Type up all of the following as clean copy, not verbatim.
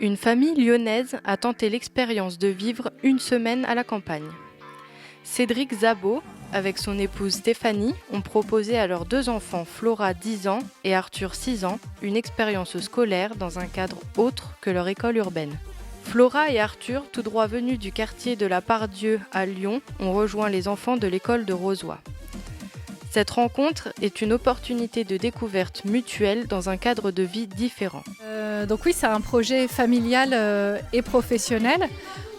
Une famille lyonnaise a tenté l'expérience de vivre une semaine à la campagne. Cédric Zabot, avec son épouse Stéphanie, ont proposé à leurs deux enfants, Flora 10 ans et Arthur 6 ans, une expérience scolaire dans un cadre autre que leur école urbaine. Flora et Arthur, tout droit venus du quartier de la Part-Dieu à Lyon, ont rejoint les enfants de l'école de Rozoy. Cette rencontre est une opportunité de découverte mutuelle dans un cadre de vie différent. Donc oui, c'est un projet familial et professionnel.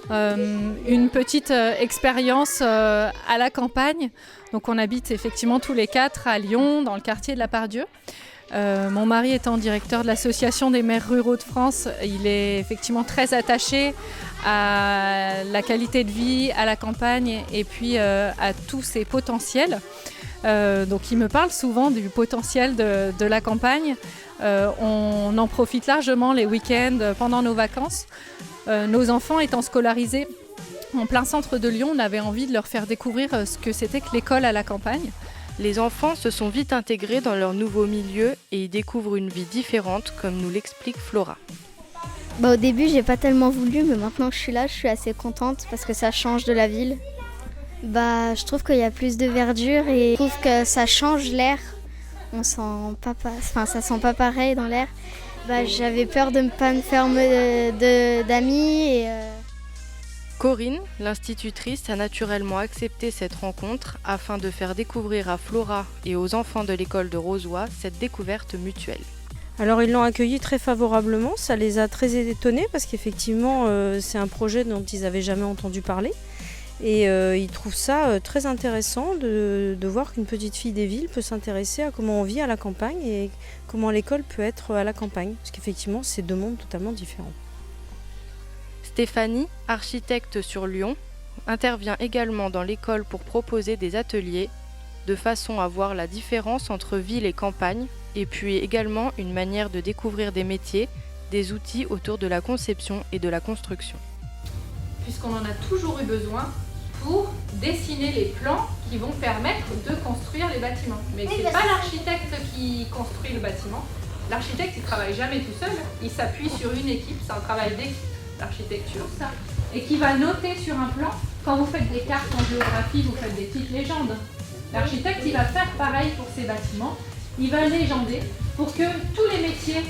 Une petite expérience à la campagne. Donc on habite effectivement tous les quatre à Lyon, dans le quartier de la Part-Dieu. Mon mari étant directeur de l'association des maires ruraux de France, il est effectivement très attaché à la qualité de vie, à la campagne et puis à tous ses potentiels. Donc il me parle souvent du potentiel de la campagne. On en profite largement les week-ends pendant nos vacances. Nos enfants étant scolarisés en plein centre de Lyon, on avait envie de leur faire découvrir ce que c'était que l'école à la campagne. Les enfants se sont vite intégrés dans leur nouveau milieu et y découvrent une vie différente, comme nous l'explique Flora. Au début, j'ai pas tellement voulu, mais maintenant que je suis là, je suis assez contente parce que ça change de la ville. Je trouve qu'il y a plus de verdure et je trouve que ça change l'air. Ça sent pas pareil dans l'air. J'avais peur de ne pas me faire d'amis. Corinne, l'institutrice, a naturellement accepté cette rencontre afin de faire découvrir à Flora et aux enfants de l'école de Rozoy cette découverte mutuelle. Alors ils l'ont accueilli très favorablement, ça les a très étonnés parce qu'effectivement c'est un projet dont ils n'avaient jamais entendu parler. Et ils trouvent ça très intéressant de voir qu'une petite fille des villes peut s'intéresser à comment on vit à la campagne et comment l'école peut être à la campagne. Parce qu'effectivement, c'est deux mondes totalement différents. Stéphanie, architecte sur Lyon, intervient également dans l'école pour proposer des ateliers de façon à voir la différence entre ville et campagne et puis également une manière de découvrir des métiers, des outils autour de la conception et de la construction. Puisqu'on en a toujours eu besoin pour dessiner les plans qui vont permettre de construire les bâtiments. Mais ce n'est pas l'architecte qui construit le bâtiment. L'architecte, il ne travaille jamais tout seul. Il s'appuie sur une équipe, c'est un travail d'équipe, l'architecture, ça. Et qui va noter sur un plan. Quand vous faites des cartes en géographie, vous faites des petites légendes. L'architecte, il va faire pareil pour ses bâtiments. Il va légender pour que tous les métiers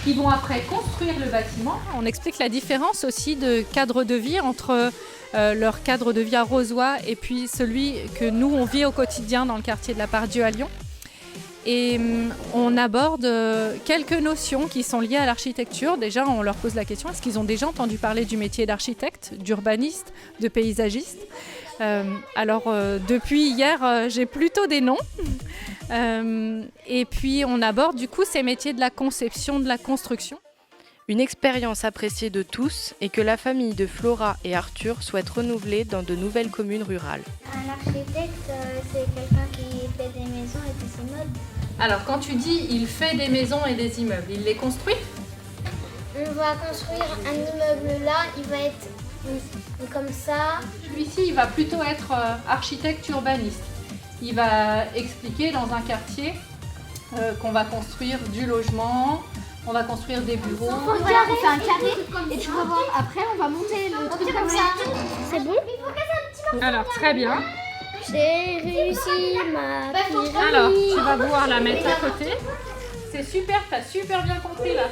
qui vont après construire le bâtiment. On explique la différence aussi de cadre de vie entre leur cadre de vie à Rozoy et puis celui que nous, on vit au quotidien dans le quartier de la Part-Dieu à Lyon. Et on aborde quelques notions qui sont liées à l'architecture. Déjà, on leur pose la question, est-ce qu'ils ont déjà entendu parler du métier d'architecte, d'urbaniste, de paysagiste ? Depuis hier, j'ai plutôt des noms. Et puis, on aborde du coup ces métiers de la conception, de la construction. Une expérience appréciée de tous et que la famille de Flora et Arthur souhaite renouveler dans de nouvelles communes rurales. Un architecte, c'est quelqu'un qui fait des maisons et des immeubles. Alors, quand tu dis il fait des maisons et des immeubles, il les construit ? On va construire un immeuble là, il va être comme ça. Celui-ci, il va plutôt être architecte urbaniste. Il va expliquer dans un quartier qu'on va construire du logement, on va construire des bureaux. On fait un carré et tu vas voir, après on va monter le truc comme ça. C'est bon ? Alors, très bien. J'ai réussi ma pyramide. Alors, tu vas pouvoir la mettre à côté. C'est super, t'as super bien compris là.